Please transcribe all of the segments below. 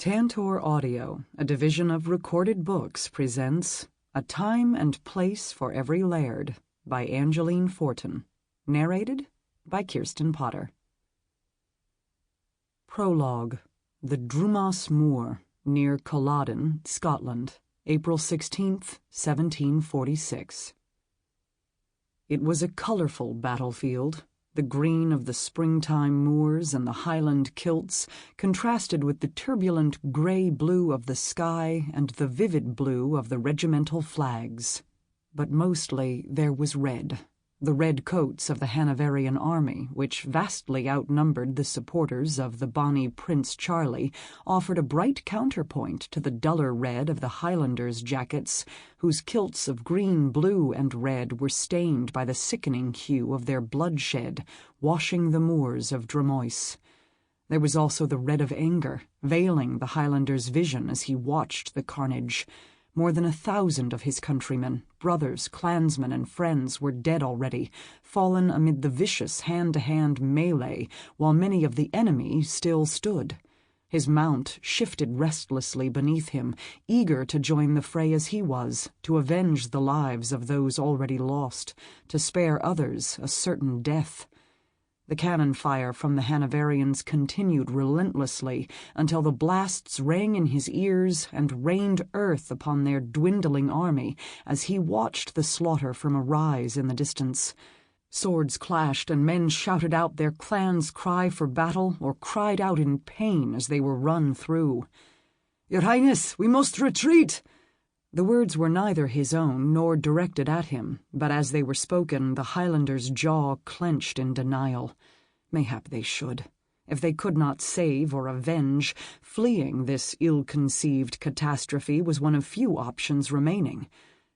Tantor Audio, a division of Recorded Books, presents A Time and Place for Every Laird by Angeline Fortin, narrated by Kirsten Potter. Prologue. The Drumas Moor, near Culloden, Scotland, April 16th, 1746. It was a colourful battlefield. The green of the springtime moors and the Highland kilts contrasted with the turbulent grey-blue of the sky and the vivid blue of the regimental flags. But mostly there was red, the red coats of the Hanoverian army, which vastly outnumbered the supporters of the bonny Prince Charlie, offered a bright counterpoint to the duller red of the Highlanders' jackets, whose kilts of green, blue, and red were stained by the sickening hue of their bloodshed, washing the moors of Drumois. There was also the red of anger, veiling the Highlander's vision as he watched the carnage. More than 1,000 of his countrymen, brothers, clansmen, and friends were dead already, fallen amid the vicious hand-to-hand melee, while many of the enemy still stood. His mount shifted restlessly beneath him, eager to join the fray as he was, to avenge the lives of those already lost, to spare others a certain death. The cannon fire from the Hanoverians continued relentlessly until the blasts rang in his ears and rained earth upon their dwindling army as he watched the slaughter from a rise in the distance. Swords clashed and men shouted out their clan's cry for battle or cried out in pain as they were run through. "Your Highness, we must retreat!" The words were neither his own nor directed at him, but as they were spoken the Highlander's jaw clenched in denial. Mayhap they should. If they could not save or avenge, fleeing this ill-conceived catastrophe was one of few options remaining.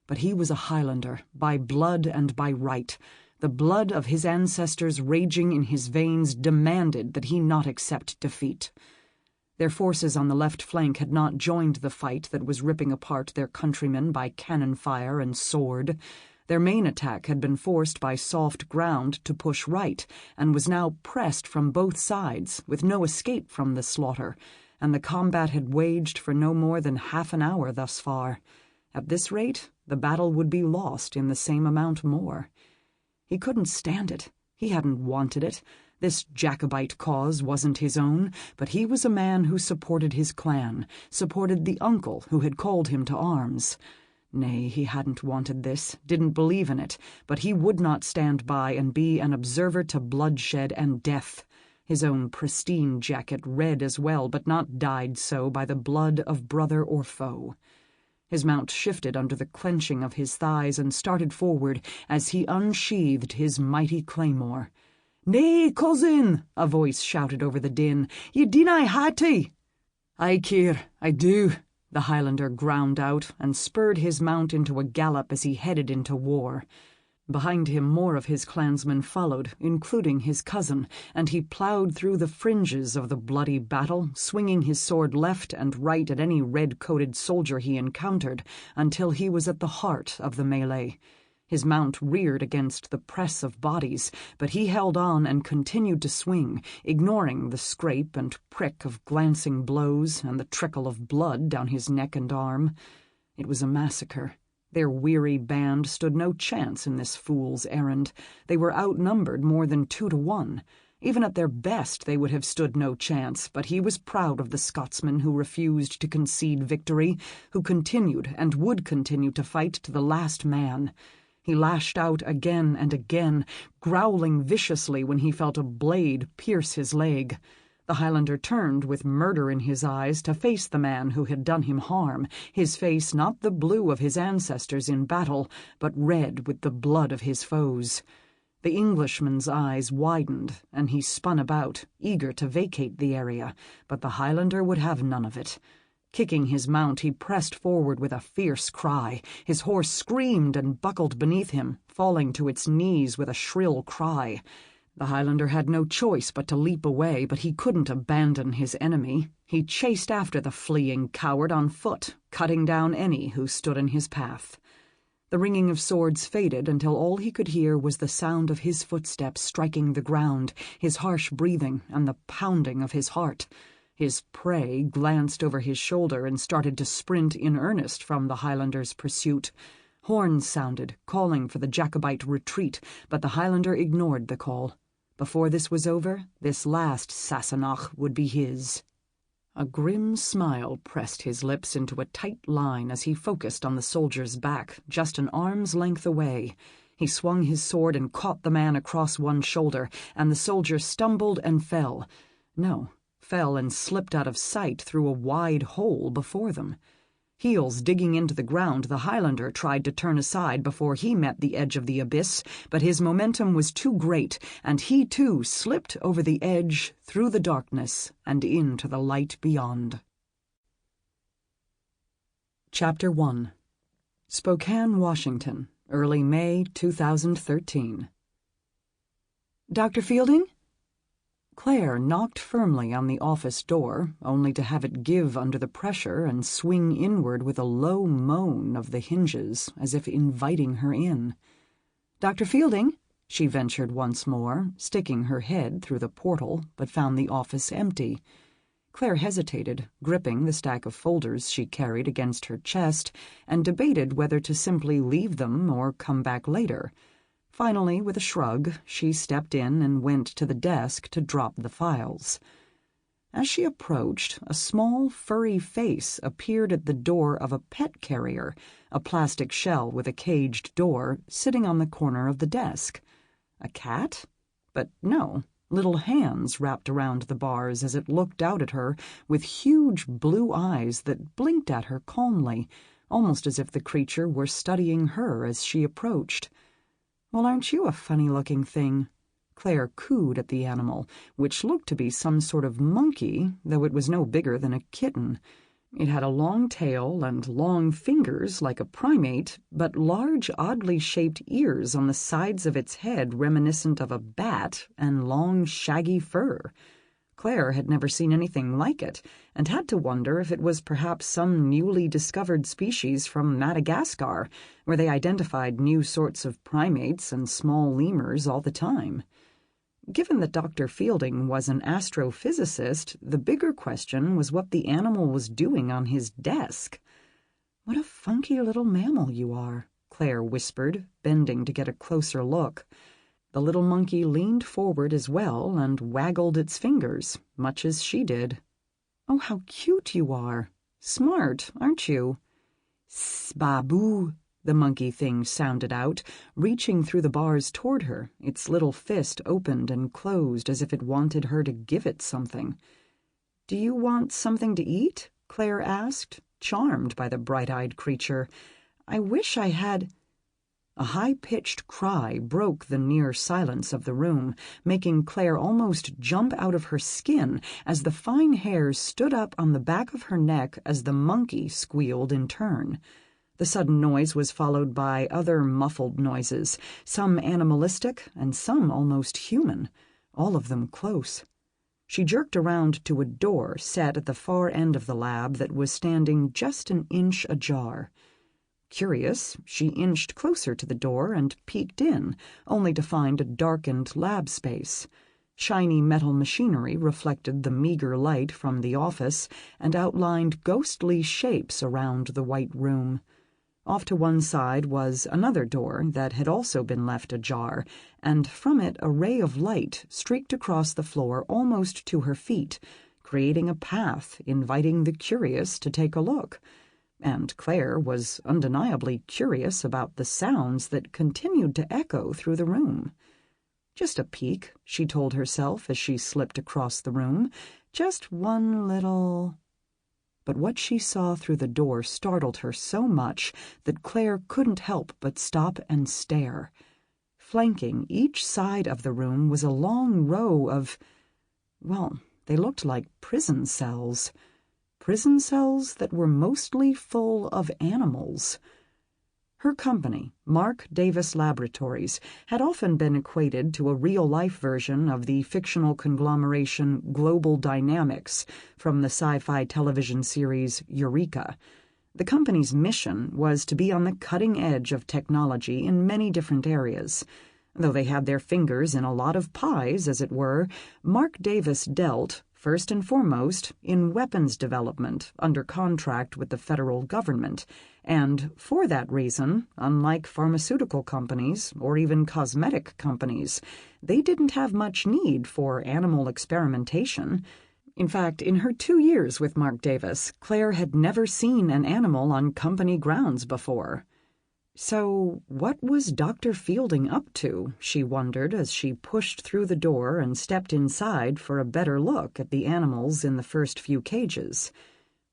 But he was a Highlander, by blood and by right. The blood of his ancestors raging in his veins demanded that he not accept defeat. Their forces on the left flank had not joined the fight that was ripping apart their countrymen by cannon fire and sword. Their main attack had been forced by soft ground to push right, and was now pressed from both sides, with no escape from the slaughter, and the combat had waged for no more than half an hour thus far. At this rate, the battle would be lost in the same amount more. He couldn't stand it. He hadn't wanted it. This Jacobite cause wasn't his own, but he was a man who supported his clan, supported the uncle who had called him to arms. Nay, he hadn't wanted this, didn't believe in it, but he would not stand by and be an observer to bloodshed and death. His own pristine jacket red as well, but not dyed so by the blood of brother or foe. His mount shifted under the clenching of his thighs and started forward as he unsheathed his mighty claymore. "Nay, cousin," a voice shouted over the din, "ye deny hattie." "Aye, Keir, I do," the Highlander ground out, and spurred his mount into a gallop as he headed into war. Behind him more of his clansmen followed, including his cousin, and he ploughed through the fringes of the bloody battle, swinging his sword left and right at any red-coated soldier he encountered, until he was at the heart of the melee. His mount reared against the press of bodies, but he held on and continued to swing, ignoring the scrape and prick of glancing blows and the trickle of blood down his neck and arm. It was a massacre. Their weary band stood no chance in this fool's errand. They were outnumbered more than 2 to 1. Even at their best they would have stood no chance, but he was proud of the Scotsmen who refused to concede victory, who continued and would continue to fight to the last man. He lashed out again and again, growling viciously when he felt a blade pierce his leg. The Highlander turned with murder in his eyes to face the man who had done him harm, his face not the blue of his ancestors in battle, but red with the blood of his foes. The Englishman's eyes widened, and he spun about, eager to vacate the area, but the Highlander would have none of it. Kicking his mount, he pressed forward with a fierce cry. His horse screamed and buckled beneath him, falling to its knees with a shrill cry. The Highlander had no choice but to leap away, but he couldn't abandon his enemy. He chased after the fleeing coward on foot, cutting down any who stood in his path. The ringing of swords faded until all he could hear was the sound of his footsteps striking the ground, his harsh breathing, and the pounding of his heart. His prey glanced over his shoulder and started to sprint in earnest from the Highlander's pursuit. Horns sounded, calling for the Jacobite retreat, but the Highlander ignored the call. Before this was over, this last Sassenach would be his. A grim smile pressed his lips into a tight line as he focused on the soldier's back, just an arm's length away. He swung his sword and caught the man across one shoulder, and the soldier stumbled and fell. No, fell and slipped out of sight through a wide hole before them. Heels digging into the ground, the Highlander tried to turn aside before he met the edge of the abyss, but his momentum was too great, and he too slipped over the edge, through the darkness, and into the light beyond. Chapter 1. Spokane, Washington, early May 2013. Dr. Fielding? Claire knocked firmly on the office door, only to have it give under the pressure and swing inward with a low moan of the hinges, as if inviting her in. "Dr. Fielding?" she ventured once more, sticking her head through the portal, but found the office empty. Claire hesitated, gripping the stack of folders she carried against her chest, and debated whether to simply leave them or come back later. Finally, with a shrug, she stepped in and went to the desk to drop the files. As she approached, a small, furry face appeared at the door of a pet carrier, a plastic shell with a caged door, sitting on the corner of the desk. A cat? But no, little hands wrapped around the bars as it looked out at her with huge blue eyes that blinked at her calmly, almost as if the creature were studying her as she approached. "Well, aren't you a funny-looking thing?" Claire cooed at the animal, which looked to be some sort of monkey, though it was no bigger than a kitten. It had a long tail and long fingers like a primate, but large, oddly shaped ears on the sides of its head reminiscent of a bat, and long, shaggy fur. Claire had never seen anything like it, and had to wonder if it was perhaps some newly discovered species from Madagascar, where they identified new sorts of primates and small lemurs all the time. Given that Dr. Fielding was an astrophysicist, the bigger question was what the animal was doing on his desk. "What a funky little mammal you are," Claire whispered, bending to get a closer look. The little monkey leaned forward as well and waggled its fingers, much as she did. "Oh, how cute you are. Smart, aren't you?" "Sbaboo," the monkey thing sounded out, reaching through the bars toward her, its little fist opened and closed as if it wanted her to give it something. "Do you want something to eat?" Claire asked, charmed by the bright-eyed creature. "I wish I had—" A high-pitched cry broke the near silence of the room, making Claire almost jump out of her skin as the fine hairs stood up on the back of her neck as the monkey squealed in turn. The sudden noise was followed by other muffled noises, some animalistic and some almost human, all of them close. She jerked around to a door set at the far end of the lab that was standing just an inch ajar. Curious, she inched closer to the door and peeked in, only to find a darkened lab space. Shiny metal machinery reflected the meager light from the office and outlined ghostly shapes around the white room. Off to one side was another door that had also been left ajar, and from it a ray of light streaked across the floor almost to her feet, creating a path inviting the curious to take a look. And Claire was undeniably curious about the sounds that continued to echo through the room. "Just a peek," she told herself as she slipped across the room. "Just one little—" But what she saw through the door startled her so much that Claire couldn't help but stop and stare. Flanking each side of the room was a long row of, well, they looked like prison cells. Prison cells that were mostly full of animals. Her company, Mark Davis Laboratories, had often been equated to a real-life version of the fictional conglomeration Global Dynamics from the sci-fi television series Eureka. The company's mission was to be on the cutting edge of technology in many different areas. Though they had their fingers in a lot of pies, as it were, Mark Davis dealt, first and foremost in weapons development under contract with the federal government, and for that reason, unlike pharmaceutical companies or even cosmetic companies, they didn't have much need for animal experimentation. In fact, in her 2 years with Mark Davis, Claire had never seen an animal on company grounds before. So what was Dr. Fielding up to, she wondered as she pushed through the door and stepped inside for a better look at the animals in the first few cages.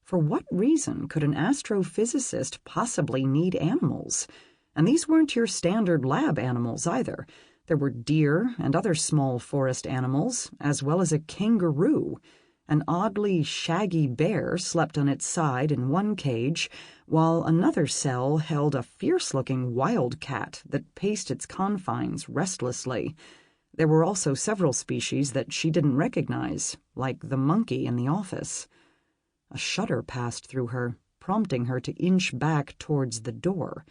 For what reason could an astrophysicist possibly need animals? And these weren't your standard lab animals either. There were deer and other small forest animals, as well as a kangaroo. An oddly shaggy bear slept on its side in one cage, while another cell held a fierce-looking wildcat that paced its confines restlessly. There were also several species that she didn't recognize, like the monkey in the office. A shudder passed through her, prompting her to inch back towards the door.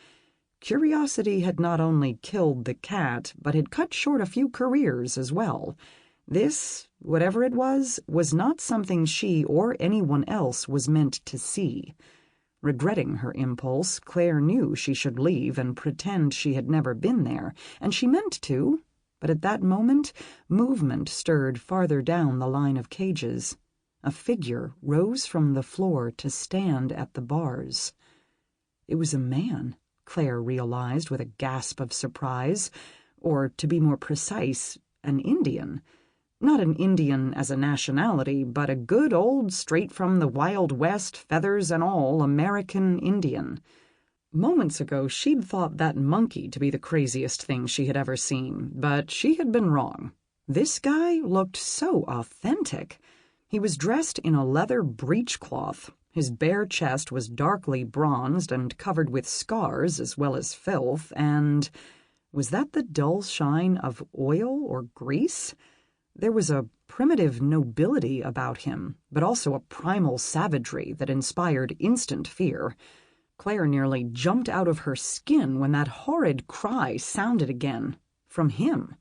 Curiosity had not only killed the cat, but had cut short a few careers as well. This, whatever it was not something she or anyone else was meant to see. Regretting her impulse, Claire knew she should leave and pretend she had never been there, and she meant to, but at that moment, movement stirred farther down the line of cages. A figure rose from the floor to stand at the bars. It was a man, Claire realized with a gasp of surprise, or, to be more precise, an Indian. Not an Indian as a nationality, but a good old straight-from-the-Wild West, feathers and all, American Indian. Moments ago, she'd thought that monkey to be the craziest thing she had ever seen, but she had been wrong. This guy looked so authentic. He was dressed in a leather breechcloth. His bare chest was darkly bronzed and covered with scars as well as filth, and was that the dull shine of oil or grease? There was a primitive nobility about him, but also a primal savagery that inspired instant fear. Claire nearly jumped out of her skin when that horrid cry sounded again. From him.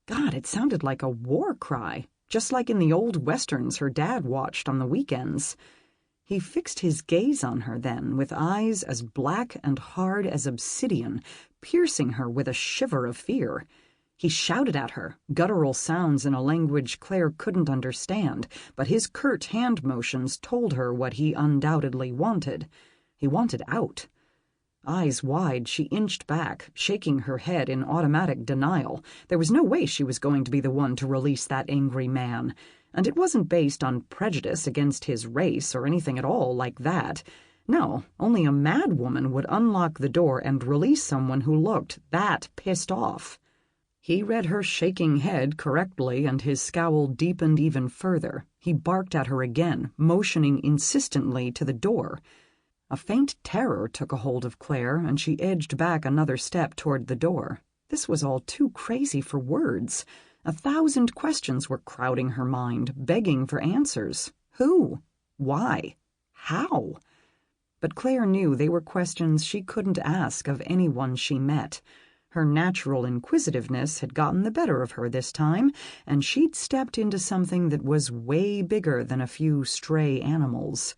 God, it sounded like a war cry, just like in the old westerns her dad watched on the weekends. He fixed his gaze on her then, with eyes as black and hard as obsidian, piercing her with a shiver of fear. He shouted at her, guttural sounds in a language Claire couldn't understand, but his curt hand motions told her what he undoubtedly wanted. He wanted out. Eyes wide, she inched back, shaking her head in automatic denial. There was no way she was going to be the one to release that angry man, and it wasn't based on prejudice against his race or anything at all like that. No, only a mad woman would unlock the door and release someone who looked that pissed off. He read her shaking head correctly, and his scowl deepened even further. He barked at her again, motioning insistently to the door. A faint terror took a hold of Claire, and she edged back another step toward the door. This was all too crazy for words. 1,000 questions were crowding her mind, begging for answers. Who? Why? How? But Claire knew they were questions she couldn't ask of anyone she met. Her natural inquisitiveness had gotten the better of her this time, and she'd stepped into something that was way bigger than a few stray animals.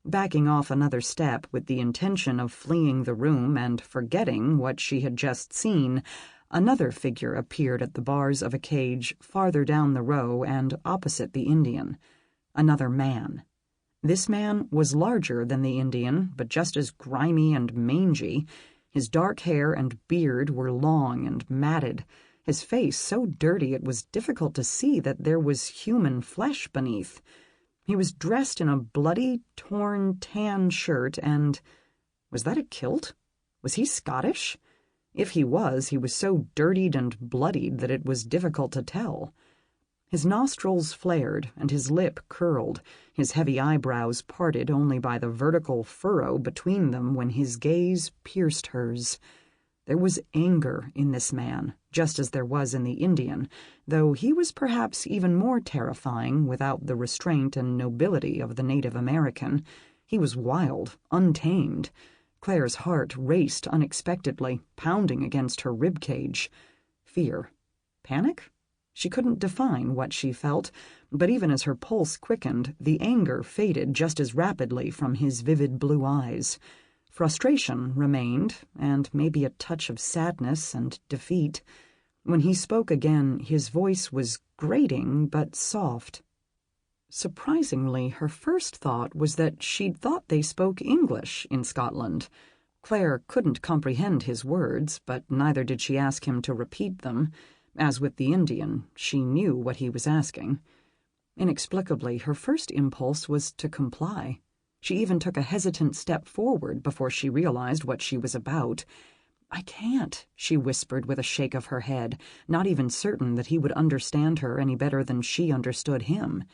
Backing off another step with the intention of fleeing the room and forgetting what she had just seen, another figure appeared at the bars of a cage farther down the row and opposite the Indian. Another man. This man was larger than the Indian, but just as grimy and mangy. His dark hair and beard were long and matted, his face so dirty it was difficult to see that there was human flesh beneath. He was dressed in a bloody, torn, tan shirt and... was that a kilt? Was he Scottish? If he was so dirtied and bloodied that it was difficult to tell. His nostrils flared and his lip curled, his heavy eyebrows parted only by the vertical furrow between them when his gaze pierced hers. There was anger in this man, just as there was in the Indian, though he was perhaps even more terrifying without the restraint and nobility of the Native American. He was wild, untamed. Claire's heart raced unexpectedly, pounding against her ribcage. Fear. Panic? She couldn't define what she felt, but even as her pulse quickened, the anger faded just as rapidly from his vivid blue eyes. Frustration remained, and maybe a touch of sadness and defeat. When he spoke again, his voice was grating but soft. Surprisingly, her first thought was that she'd thought they spoke English in Scotland. Claire couldn't comprehend his words, but neither did she ask him to repeat them. As with the Indian, she knew what he was asking. Inexplicably, her first impulse was to comply. She even took a hesitant step forward before she realized what she was about. "I can't," she whispered with a shake of her head, not even certain that he would understand her any better than she understood him.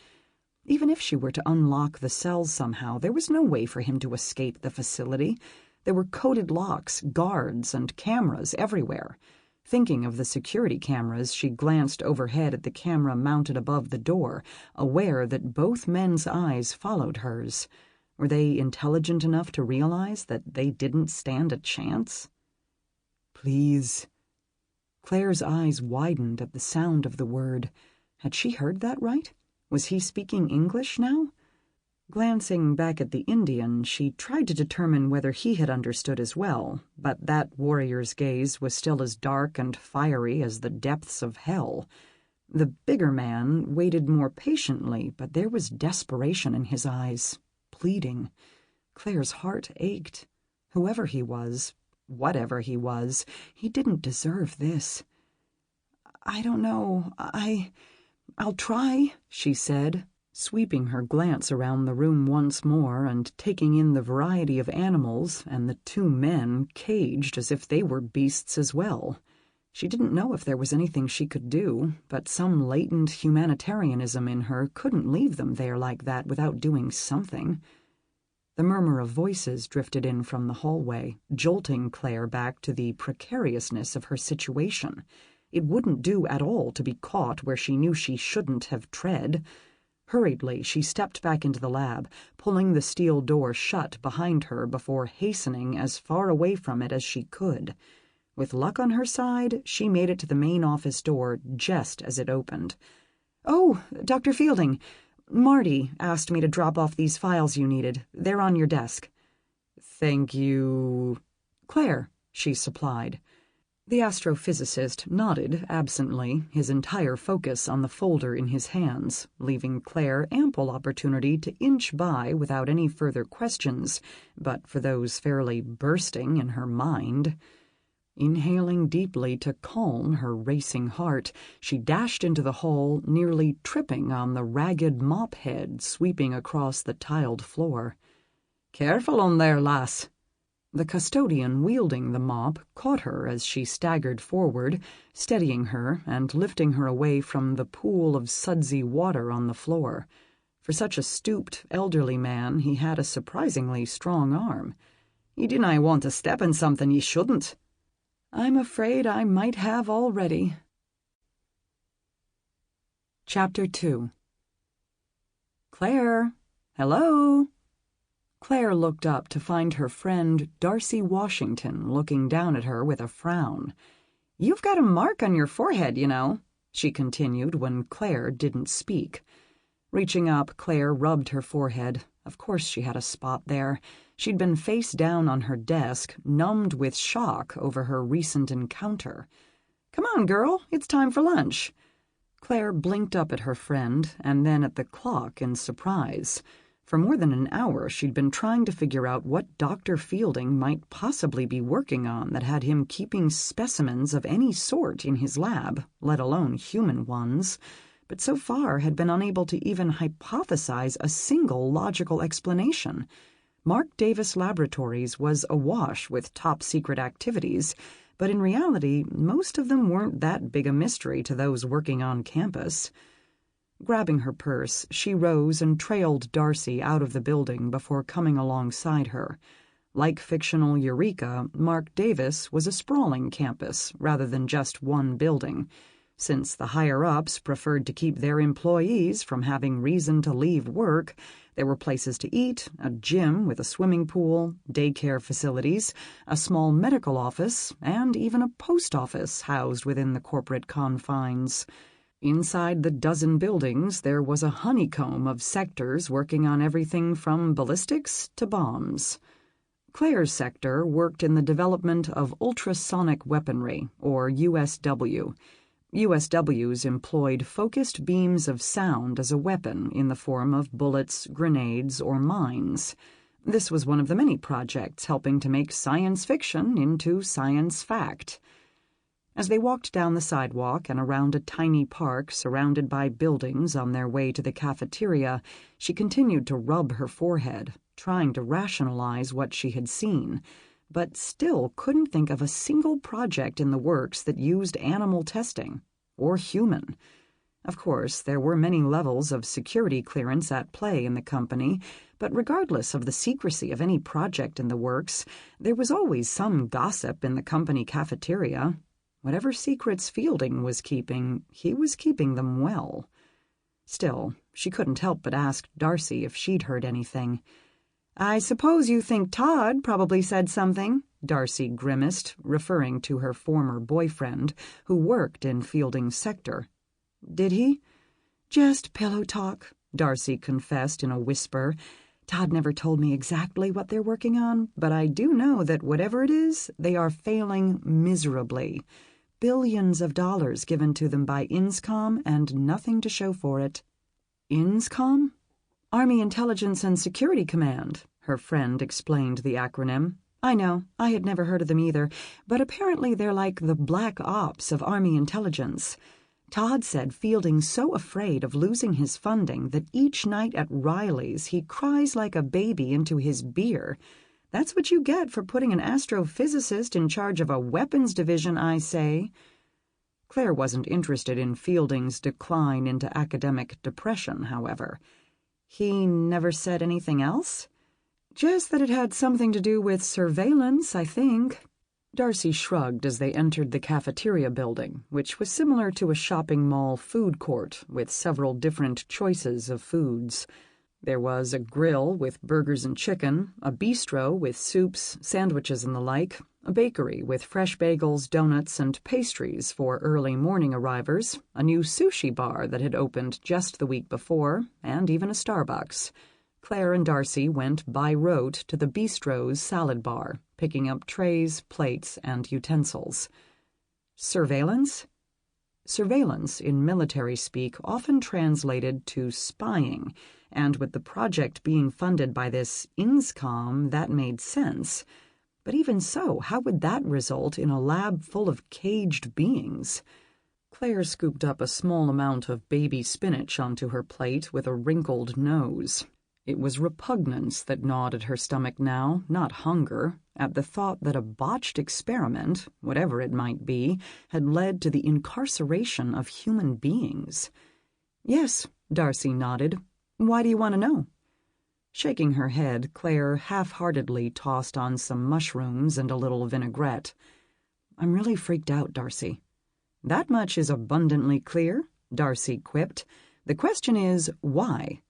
Even if she were to unlock the cells somehow, there was no way for him to escape the facility. There were coded locks, guards, and cameras everywhere. Thinking of the security cameras, she glanced overhead at the camera mounted above the door, aware that both men's eyes followed hers. Were they intelligent enough to realize that they didn't stand a chance? "Please." Claire's eyes widened at the sound of the word. Had she heard that right? Was he speaking English now? Glancing back at the Indian, she tried to determine whether he had understood as well, but that warrior's gaze was still as dark and fiery as the depths of hell. The bigger man waited more patiently, but there was desperation in his eyes, pleading. Claire's heart ached. Whoever he was, whatever he was, he didn't deserve this. "I don't know. I'll try," she said, sweeping her glance around the room once more and taking in the variety of animals and the two men caged as if they were beasts as well. She didn't know if there was anything she could do, but some latent humanitarianism in her couldn't leave them there like that without doing something. The murmur of voices drifted in from the hallway, jolting Claire back to the precariousness of her situation. It wouldn't do at all to be caught where she knew she shouldn't have tread. Hurriedly, she stepped back into the lab, pulling the steel door shut behind her before hastening as far away from it as she could. With luck on her side, she made it to the main office door just as it opened. "Oh, Dr. Fielding, Marty asked me to drop off these files you needed. They're on your desk." "Thank you." "Claire," she supplied. The astrophysicist nodded absently, his entire focus on the folder in his hands, leaving Claire ample opportunity to inch by without any further questions, but for those fairly bursting in her mind. Inhaling deeply to calm her racing heart, she dashed into the hall, nearly tripping on the ragged mop head sweeping across the tiled floor. "Careful on there, lass." The custodian wielding the mop caught her as she staggered forward, steadying her and lifting her away from the pool of sudsy water on the floor. For such a stooped, elderly man, he had a surprisingly strong arm. "You didn't want to step in something you shouldn't." "I'm afraid I might have already." Chapter 2. "Claire! Hello!" Claire looked up to find her friend Darcy Washington looking down at her with a frown. "You've got a mark on your forehead, you know," she continued when Claire didn't speak. Reaching up, Claire rubbed her forehead. Of course she had a spot there. She'd been face down on her desk, numbed with shock over her recent encounter. "Come on, girl, it's time for lunch." Claire blinked up at her friend and then at the clock in surprise. For more than an hour, she'd been trying to figure out what Dr. Fielding might possibly be working on that had him keeping specimens of any sort in his lab, let alone human ones, but so far had been unable to even hypothesize a single logical explanation. Mark Davis Laboratories was awash with top-secret activities, but in reality, most of them weren't that big a mystery to those working on campus. Grabbing her purse, she rose and trailed Darcy out of the building before coming alongside her. Like fictional Eureka, Mark Davis was a sprawling campus rather than just one building. Since the higher-ups preferred to keep their employees from having reason to leave work, there were places to eat, a gym with a swimming pool, daycare facilities, a small medical office, and even a post office housed within the corporate confines. Inside the dozen buildings, there was a honeycomb of sectors working on everything from ballistics to bombs. Claire's sector worked in the development of ultrasonic weaponry, or USW. USWs employed focused beams of sound as a weapon in the form of bullets, grenades, or mines. This was one of the many projects helping to make science fiction into science fact. As they walked down the sidewalk and around a tiny park surrounded by buildings on their way to the cafeteria, she continued to rub her forehead, trying to rationalize what she had seen, but still couldn't think of a single project in the works that used animal testing, or human. Of course, there were many levels of security clearance at play in the company, but regardless of the secrecy of any project in the works, there was always some gossip in the company cafeteria. Whatever secrets Fielding was keeping, he was keeping them well. Still, she couldn't help but ask Darcy if she'd heard anything. "I suppose you think Todd probably said something," Darcy grimaced, referring to her former boyfriend, who worked in Fielding's sector. "Did he?" "Just pillow talk," Darcy confessed in a whisper. "Todd never told me exactly what they're working on, but I do know that whatever it is, they are failing miserably. Billions of dollars given to them by INSCOM and nothing to show for it." "INSCOM?" "Army Intelligence and Security Command," her friend explained the acronym. "I know, I had never heard of them either, but apparently they're like the black ops of Army intelligence. Todd said Fielding's so afraid of losing his funding that each night at Riley's he cries like a baby into his beer. That's what you get for putting an astrophysicist in charge of a weapons division, I say." Claire wasn't interested in Fielding's decline into academic depression, however. "He never said anything else?" "Just that it had something to do with surveillance, I think." Darcy shrugged as they entered the cafeteria building, which was similar to a shopping mall food court with several different choices of foods. There was a grill with burgers and chicken, a bistro with soups, sandwiches, and the like, a bakery with fresh bagels, donuts, and pastries for early morning arrivers, a new sushi bar that had opened just the week before, and even a Starbucks. Claire and Darcy went by rote to the bistro's salad bar, picking up trays, plates, and utensils. Surveillance? Surveillance, in military speak, often translated to spying, and with the project being funded by this INSCOM, that made sense. But even so, how would that result in a lab full of caged beings? Claire scooped up a small amount of baby spinach onto her plate with a wrinkled nose. It was repugnance that gnawed at her stomach now, not hunger, at the thought that a botched experiment, whatever it might be, had led to the incarceration of human beings. "Yes," Darcy nodded. "Why do you want to know?" Shaking her head, Claire half-heartedly tossed on some mushrooms and a little vinaigrette. "I'm really freaked out, Darcy." "That much is abundantly clear," Darcy quipped. "The question is, why?"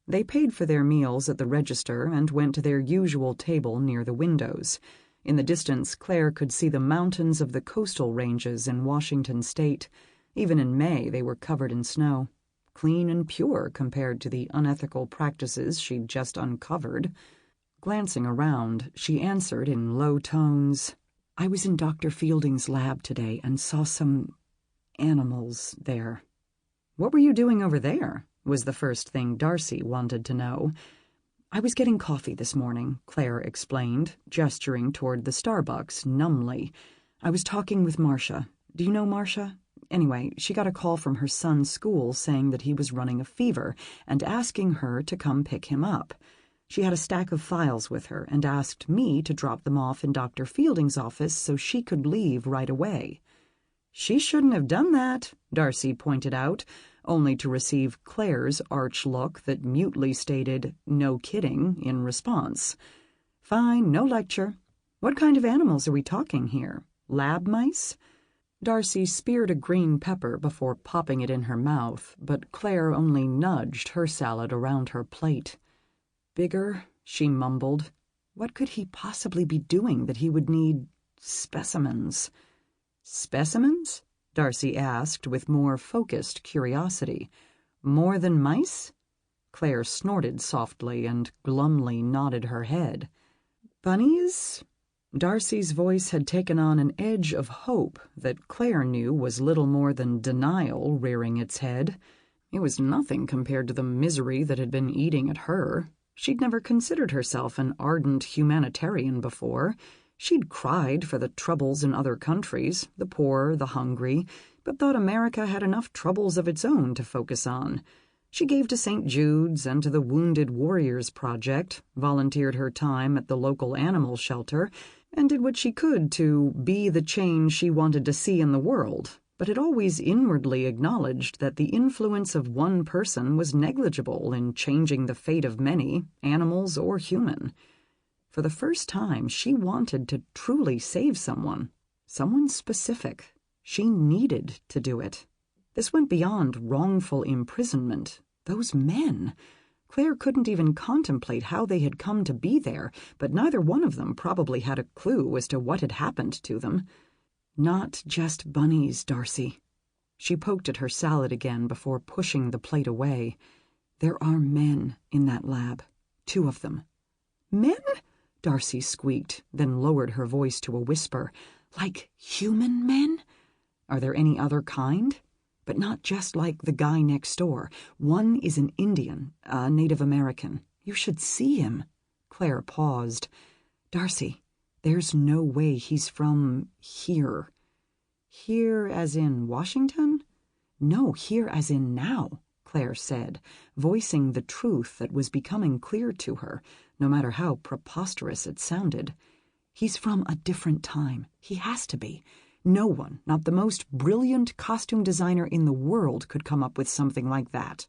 They paid for their meals at the register and went to their usual table near the windows. In the distance, Claire could see the mountains of the coastal ranges in Washington state. Even in May, they were covered in snow. Clean and pure compared to the unethical practices she'd just uncovered. Glancing around, she answered in low tones, "I was in Dr. Fielding's lab today and saw some animals there." "What were you doing over there?" was the first thing Darcy wanted to know. "I was getting coffee this morning," Claire explained, gesturing toward the Starbucks numbly. "I was talking with Marcia. Do you know Marcia? Anyway, she got a call from her son's school saying that he was running a fever and asking her to come pick him up. She had a stack of files with her and asked me to drop them off in Dr. Fielding's office so she could leave right away." "She shouldn't have done that," Darcy pointed out, only to receive Claire's arch look that mutely stated, "No kidding," in response. "Fine, no lecture. What kind of animals are we talking here? Lab mice?" Darcy speared a green pepper before popping it in her mouth, but Claire only nudged her salad around her plate. "Bigger," she mumbled. What could he possibly be doing that he would need specimens? "Specimens?" Darcy asked with more focused curiosity. "More than mice?" Claire snorted softly and glumly nodded her head. "Bunnies?" Darcy's voice had taken on an edge of hope that Claire knew was little more than denial rearing its head. It was nothing compared to the misery that had been eating at her. She'd never considered herself an ardent humanitarian before. She'd cried for the troubles in other countries, the poor, the hungry, but thought America had enough troubles of its own to focus on. She gave to St. Jude's and to the Wounded Warriors Project, volunteered her time at the local animal shelter, and did what she could to be the change she wanted to see in the world, but had always inwardly acknowledged that the influence of one person was negligible in changing the fate of many, animals or human. For the first time, she wanted to truly save someone specific. She needed to do it. This went beyond wrongful imprisonment. Those men! Claire couldn't even contemplate how they had come to be there, but neither one of them probably had a clue as to what had happened to them. Not just bunnies, Darcy. She poked at her salad again before pushing the plate away. There are men in that lab. 2 of them. Men? Darcy squeaked, then lowered her voice to a whisper. Like human men? Are there any other kind? But not just like the guy next door. One is an Indian, a Native American. You should see him. Claire paused. Darcy, there's no way he's from here. Here as in Washington? No, here as in now, Claire said, voicing the truth that was becoming clear to her, no matter how preposterous it sounded. He's from a different time. He has to be. No one, not the most brilliant costume designer in the world, could come up with something like that.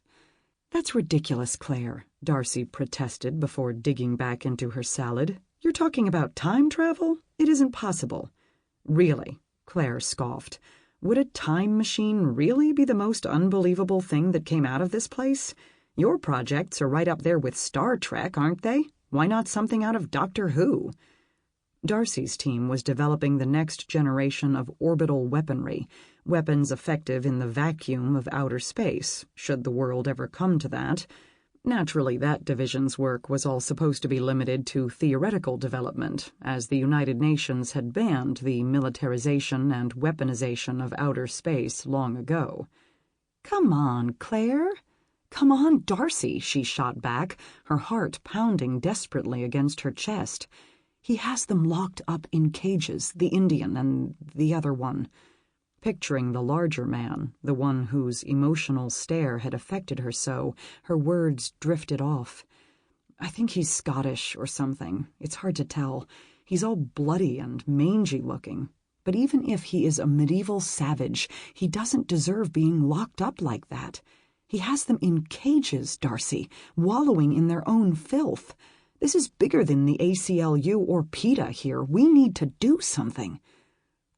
That's ridiculous, Claire, Darcy protested before digging back into her salad. You're talking about time travel? It isn't possible. Really, Claire scoffed. Would a time machine really be the most unbelievable thing that came out of this place? Your projects are right up there with Star Trek, aren't they? Why not something out of Doctor Who? Darcy's team was developing the next generation of orbital weaponry, weapons effective in the vacuum of outer space, should the world ever come to that. Naturally, that division's work was all supposed to be limited to theoretical development, as the United Nations had banned the militarization and weaponization of outer space long ago. Come on, Claire. Come on, Darcy, she shot back, her heart pounding desperately against her chest. He has them locked up in cages, the Indian and the other one. Picturing the larger man, the one whose emotional stare had affected her so, her words drifted off. I think he's Scottish or something. It's hard to tell. He's all bloody and mangy-looking. But even if he is a medieval savage, he doesn't deserve being locked up like that. He has them in cages, Darcy, wallowing in their own filth. This is bigger than the ACLU or PETA here. We need to do something.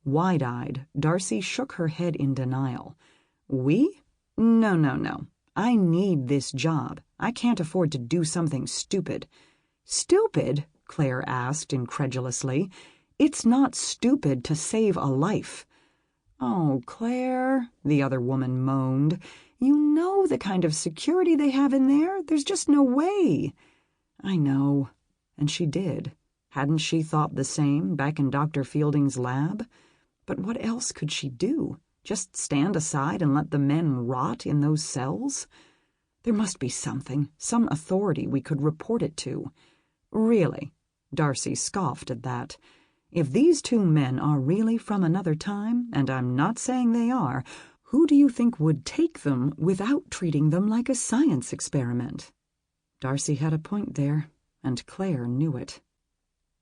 Wide-eyed, Darcy shook her head in denial. We? No. I need this job. I can't afford to do something stupid. Stupid? Claire asked incredulously. It's not stupid to save a life. Oh, Claire, the other woman moaned. You know the kind of security they have in there. There's just no way. I know. And she did. Hadn't she thought the same back in Dr. Fielding's lab? But what else could she do? Just stand aside and let the men rot in those cells? There must be something, some authority we could report it to. Really? Darcy scoffed at that. If these 2 men are really from another time, and I'm not saying they are, who do you think would take them without treating them like a science experiment? Darcy had a point there, and Claire knew it.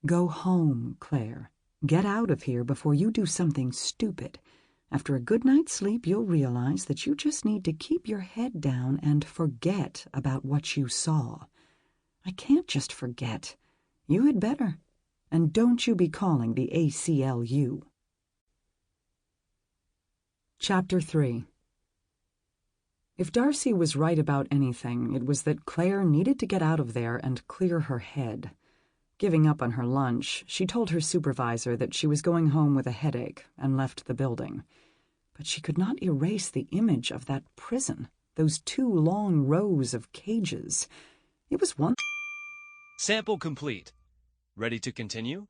Go home, Claire. Get out of here before you do something stupid. After a good night's sleep, you'll realize that you just need to keep your head down and forget about what you saw. I can't just forget. You had better. And don't you be calling the ACLU. Chapter 3. If Darcy was right about anything, it was that Claire needed to get out of there and clear her head. Giving up on her lunch, she told her supervisor that she was going home with a headache and left the building. but she could not erase the image of that prison, those 2 long rows of cages. It was one... Sample complete. Ready to continue?